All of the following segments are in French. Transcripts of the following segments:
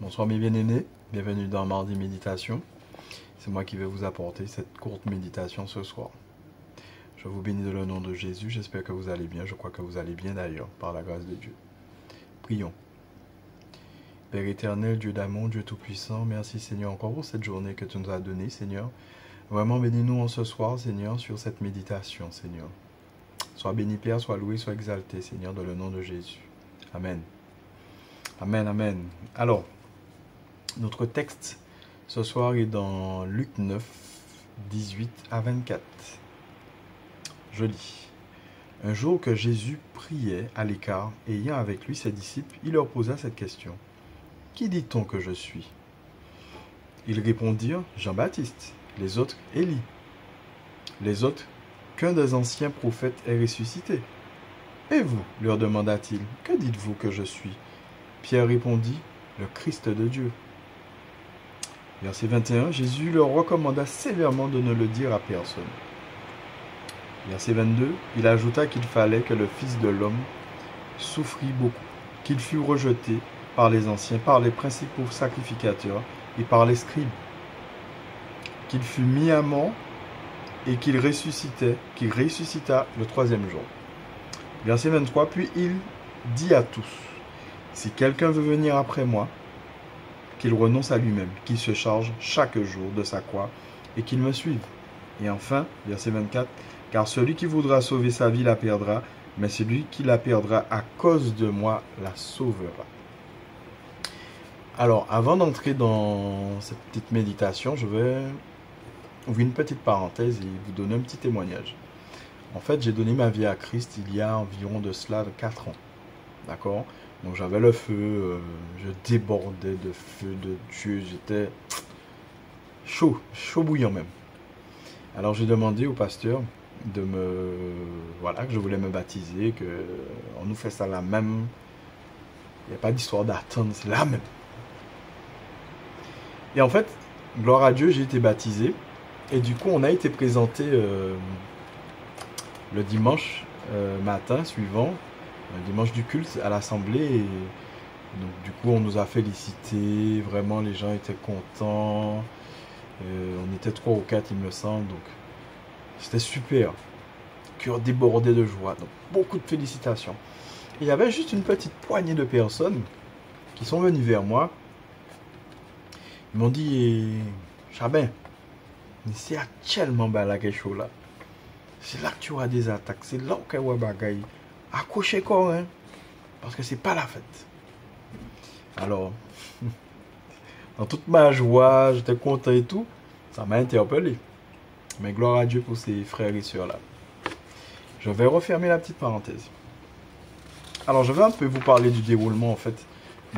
Bonsoir mes bien-aimés, bienvenue dans Mardi Méditation. C'est moi qui vais vous apporter cette courte méditation ce soir. Je vous bénis dans le nom de Jésus, j'espère que vous allez bien, je crois que vous allez bien d'ailleurs, par la grâce de Dieu. Prions. Père éternel, Dieu d'amour, Dieu tout-puissant, merci Seigneur encore pour cette journée que tu nous as donnée, Seigneur. Vraiment bénis-nous en ce soir, Seigneur, sur cette méditation, Seigneur. Sois béni Père, sois loué, sois exalté, Seigneur, dans le nom de Jésus. Amen. Amen, amen. Alors, notre texte ce soir est dans Luc 9, 18 à 24. Je lis. Un jour que Jésus priait à l'écart, ayant avec lui ses disciples, il leur posa cette question. Qui dit-on que je suis? Ils répondirent, Jean-Baptiste, les autres, Élie. Les autres, qu'un des anciens prophètes est ressuscité. Et vous, leur demanda-t-il, que dites-vous que je suis? Pierre répondit, le Christ de Dieu. Verset 21, Jésus leur recommanda sévèrement de ne le dire à personne. Verset 22, il ajouta qu'il fallait que le Fils de l'homme souffrit beaucoup, qu'il fût rejeté par les anciens, par les principaux sacrificateurs et par les scribes, qu'il fût mis à mort et qu'il ressuscita le troisième jour. Verset 23, puis il dit à tous, si quelqu'un veut venir après moi, qu'il renonce à lui-même, qu'il se charge chaque jour de sa croix et qu'il me suive. Et enfin, verset 24, car celui qui voudra sauver sa vie la perdra, mais celui qui la perdra à cause de moi la sauvera. Alors, avant d'entrer dans cette petite méditation, je vais ouvrir une petite parenthèse et vous donner un petit témoignage. En fait, j'ai donné ma vie à Christ il y a environ de cela 4 ans. D'accord? Donc j'avais le feu, je débordais de feu de Dieu, j'étais chaud bouillant même. Alors j'ai demandé au pasteur que je voulais me baptiser, qu'on nous fait ça là même. Il n'y a pas d'histoire d'attendre, c'est là même. Et en fait, gloire à Dieu, j'ai été baptisé. Et du coup, on a été présenté le dimanche matin suivant, le dimanche du culte à l'assemblée. Et donc, du coup, on nous a félicité. Vraiment, les gens étaient contents. On était 3 ou 4, il me semble. Donc, c'était super. Cœur débordé de joie. Donc, beaucoup de félicitations. Et il y avait juste une petite poignée de personnes qui sont venues vers moi. Ils m'ont dit, Chabin, c'est tellement bas quelque chose là. C'est là que tu auras des attaques. C'est là que tu auras des bagailles. Accrochez quoi, hein? Parce que c'est pas la fête. Alors, dans toute ma joie, j'étais content et tout. Ça m'a interpellé. Mais gloire à Dieu pour ces frères et sœurs là. Je vais refermer la petite parenthèse. Alors, je vais un peu vous parler du déroulement en fait,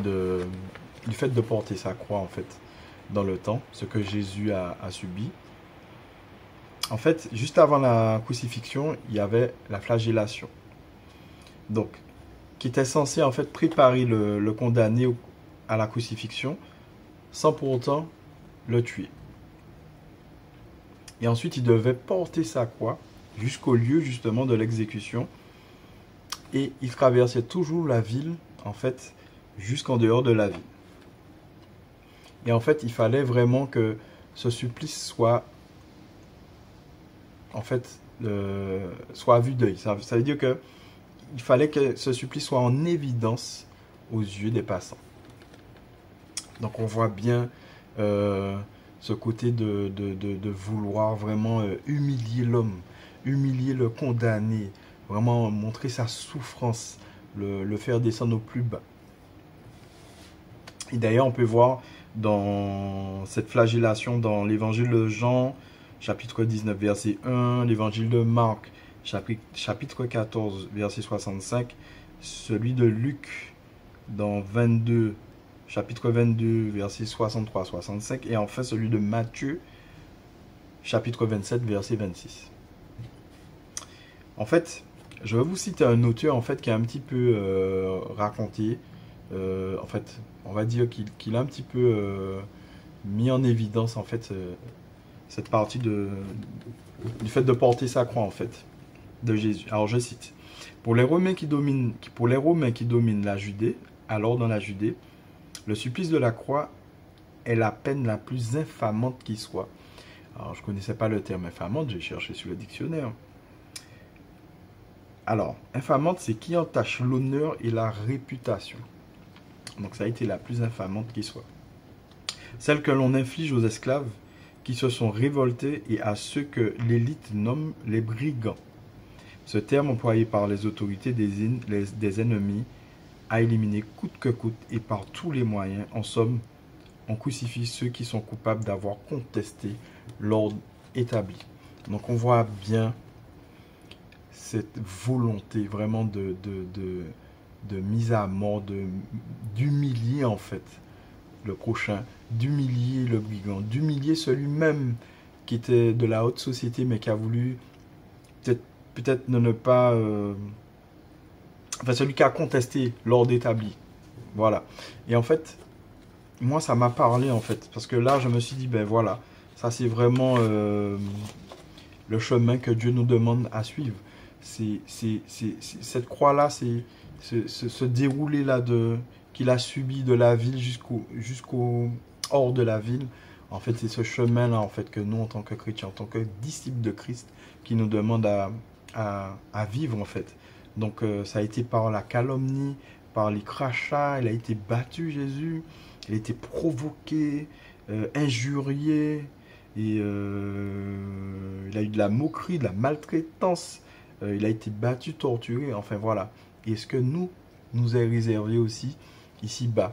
du fait de porter sa croix en fait, dans le temps, ce que Jésus a subi. En fait, juste avant la crucifixion, il y avait la flagellation. Donc, qui était censé en fait préparer le condamné à la crucifixion sans pour autant le tuer. Et ensuite, il devait porter sa croix jusqu'au lieu justement de l'exécution. Et il traversait toujours la ville, en fait, jusqu'en dehors de la ville. Et en fait, il fallait vraiment que ce supplice soit, en fait, soit à vue d'œil. Ça veut dire que il fallait que ce supplice soit en évidence aux yeux des passants. Donc on voit bien ce côté de vouloir vraiment humilier l'homme, humilier le condamné, vraiment montrer sa souffrance, le faire descendre au plus bas. Et d'ailleurs on peut voir dans cette flagellation dans l'évangile de Jean, chapitre 19, verset 1, l'évangile de Marc, chapitre 14, verset 65, celui de Luc dans chapitre 22, verset 63-65, et enfin celui de Matthieu, chapitre 27, verset 26. En fait, je vais vous citer un auteur en fait, qui a un petit peu raconté, en fait, on va dire qu'il a un petit peu mis en évidence en fait, cette partie du fait de porter sa croix en fait. De Jésus. Alors je cite. Pour les Romains qui dominent la Judée, alors dans la Judée, Le supplice de la croix est la peine la plus infamante qui soit. Alors, je ne connaissais pas le terme infamante, j'ai cherché sur le dictionnaire. Alors, infamante, c'est qui entache l'honneur et la réputation. Donc, ça a été la plus infamante qui soit. Celle que l'on inflige aux esclaves qui se sont révoltés et à ceux que l'élite nomme les brigands. Ce terme employé par les autorités des ennemis à éliminer coûte que coûte et par tous les moyens. En somme, on crucifie ceux qui sont coupables d'avoir contesté l'ordre établi. Donc on voit bien cette volonté vraiment de mise à mort, d'humilier en fait le prochain, d'humilier le brigand, d'humilier celui-même qui était de la haute société mais qui a voulu peut-être ne pas... Enfin, celui qui a contesté l'ordre établi. Voilà. Et en fait, moi, ça m'a parlé, en fait. Parce que là, je me suis dit, ben voilà, ça, c'est vraiment le chemin que Dieu nous demande à suivre. Cette croix-là, c'est ce déroulé-là qu'il a subi de la ville jusqu'au hors de la ville. En fait, c'est ce chemin-là, en fait, que nous, en tant que chrétiens, en tant que disciples de Christ, qui nous demande à vivre, en fait. Donc, ça a été par la calomnie, par les crachats. Il a été battu, Jésus. Il a été provoqué, injurié. Et il a eu de la moquerie, de la maltraitance. Il a été battu, torturé. Enfin, voilà. Et ce que nous est réservé aussi, ici-bas.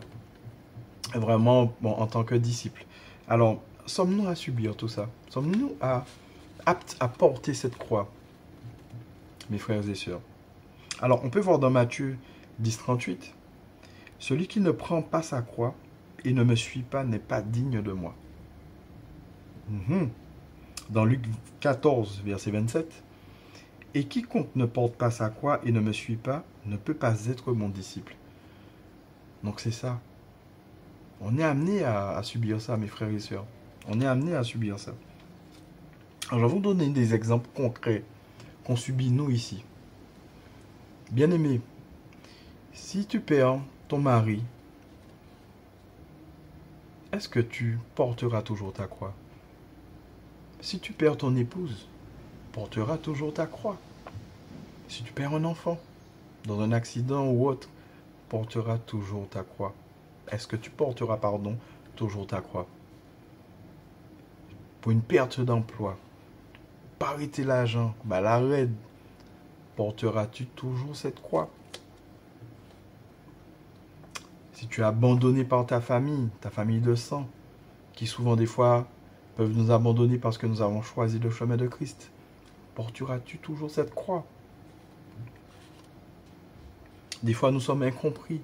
Vraiment, bon, en tant que disciples. Alors, sommes-nous à subir tout ça? Sommes-nous aptes à porter cette croix, mes frères et sœurs? Alors, on peut voir dans Matthieu 10, 38, « Celui qui ne prend pas sa croix et ne me suit pas n'est pas digne de moi. » Dans Luc 14, verset 27, « Et quiconque ne porte pas sa croix et ne me suit pas ne peut pas être mon disciple. » Donc c'est ça. On est amené à subir ça, mes frères et sœurs. On est amené à subir ça. Alors, je vais vous donner des exemples concrets qu'on subit nous ici. Bien-aimé, si tu perds ton mari, est-ce que tu porteras toujours ta croix? Si tu perds ton épouse, porteras toujours ta croix. Si tu perds un enfant, dans un accident ou autre, porteras toujours ta croix. Est-ce que tu porteras, toujours ta croix? Pour une perte d'emploi, pas arrêter l'argent, la raide, porteras-tu toujours cette croix? Si tu es abandonné par ta famille de sang, qui souvent des fois peuvent nous abandonner parce que nous avons choisi le chemin de Christ, porteras-tu toujours cette croix? Des fois nous sommes incompris.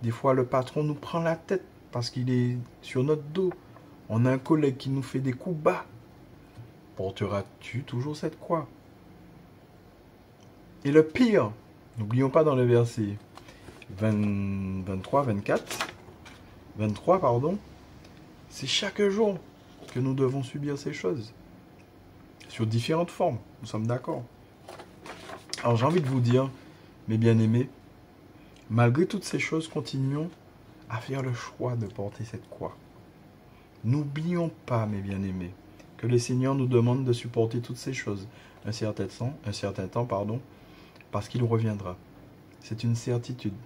Des fois le patron nous prend la tête parce qu'il est sur notre dos. On a un collègue qui nous fait des coups bas. Porteras-tu toujours cette croix? Et le pire, n'oublions pas dans le verset 23, c'est chaque jour que nous devons subir ces choses. Sur différentes formes, nous sommes d'accord. Alors j'ai envie de vous dire, mes bien-aimés, malgré toutes ces choses, continuons à faire le choix de porter cette croix. N'oublions pas, mes bien-aimés, que le Seigneur nous demande de supporter toutes ces choses un certain temps, parce qu'il reviendra. C'est une certitude.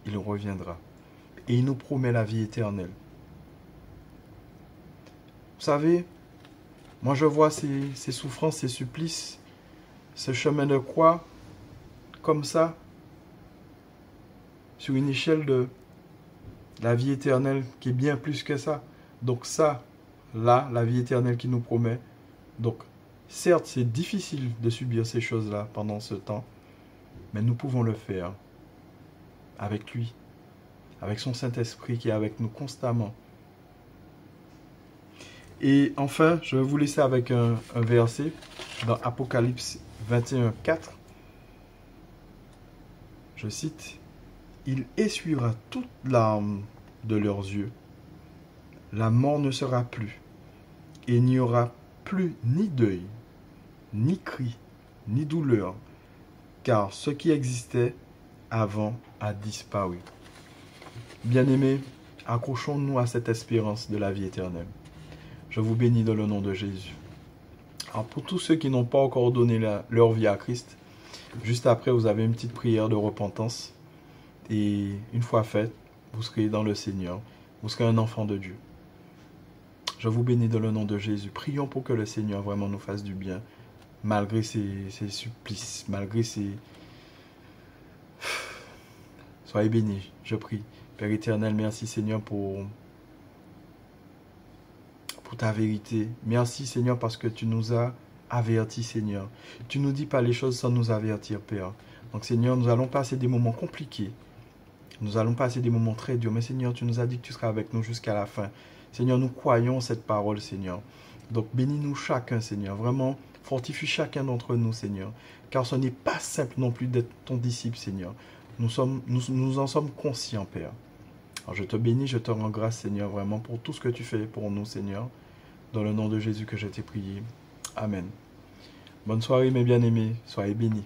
Il reviendra. Et il nous promet la vie éternelle. Vous savez, moi je vois ces souffrances, ces supplices, ce chemin de croix, comme ça, sur une échelle de la vie éternelle qui est bien plus que ça. Donc ça, là, la vie éternelle qui nous promet. Donc, certes, c'est difficile de subir ces choses-là pendant ce temps, mais nous pouvons le faire avec lui, avec son Saint-Esprit qui est avec nous constamment. Et enfin, je vais vous laisser avec un verset dans Apocalypse 21, 4. Je cite, « Il essuiera toute larme de leurs yeux. La mort ne sera plus, et il n'y aura plus ni deuil, ni cri, ni douleur, car ce qui existait avant a disparu. » Bien-aimés, Accrochons-nous à cette espérance de la vie éternelle. Je vous bénis dans le nom de Jésus. Alors pour tous ceux qui n'ont pas encore donné leur vie à Christ, juste après, vous avez une petite prière de repentance. Et une fois faite, vous serez dans le Seigneur. Vous serez un enfant de Dieu. Je vous bénis dans le nom de Jésus. Prions pour que le Seigneur vraiment nous fasse du bien, malgré ses supplices, malgré ses... Soyez bénis, je prie. Père éternel, merci Seigneur pour ta vérité. Merci Seigneur parce que tu nous as avertis Seigneur. Tu nous dis pas les choses sans nous avertir Père. Donc Seigneur, nous allons passer des moments compliqués. Nous allons passer des moments très durs. Mais Seigneur, tu nous as dit que tu seras avec nous jusqu'à la fin. Seigneur, nous croyons cette parole Seigneur. Donc bénis-nous chacun Seigneur. Vraiment, fortifie chacun d'entre nous Seigneur. Car ce n'est pas simple non plus d'être ton disciple Seigneur. Nous en sommes conscients Père. Alors je te bénis, je te rends grâce Seigneur vraiment pour tout ce que tu fais pour nous Seigneur. Dans le nom de Jésus que je t'ai prié. Amen. Bonne soirée mes bien-aimés. Soyez bénis.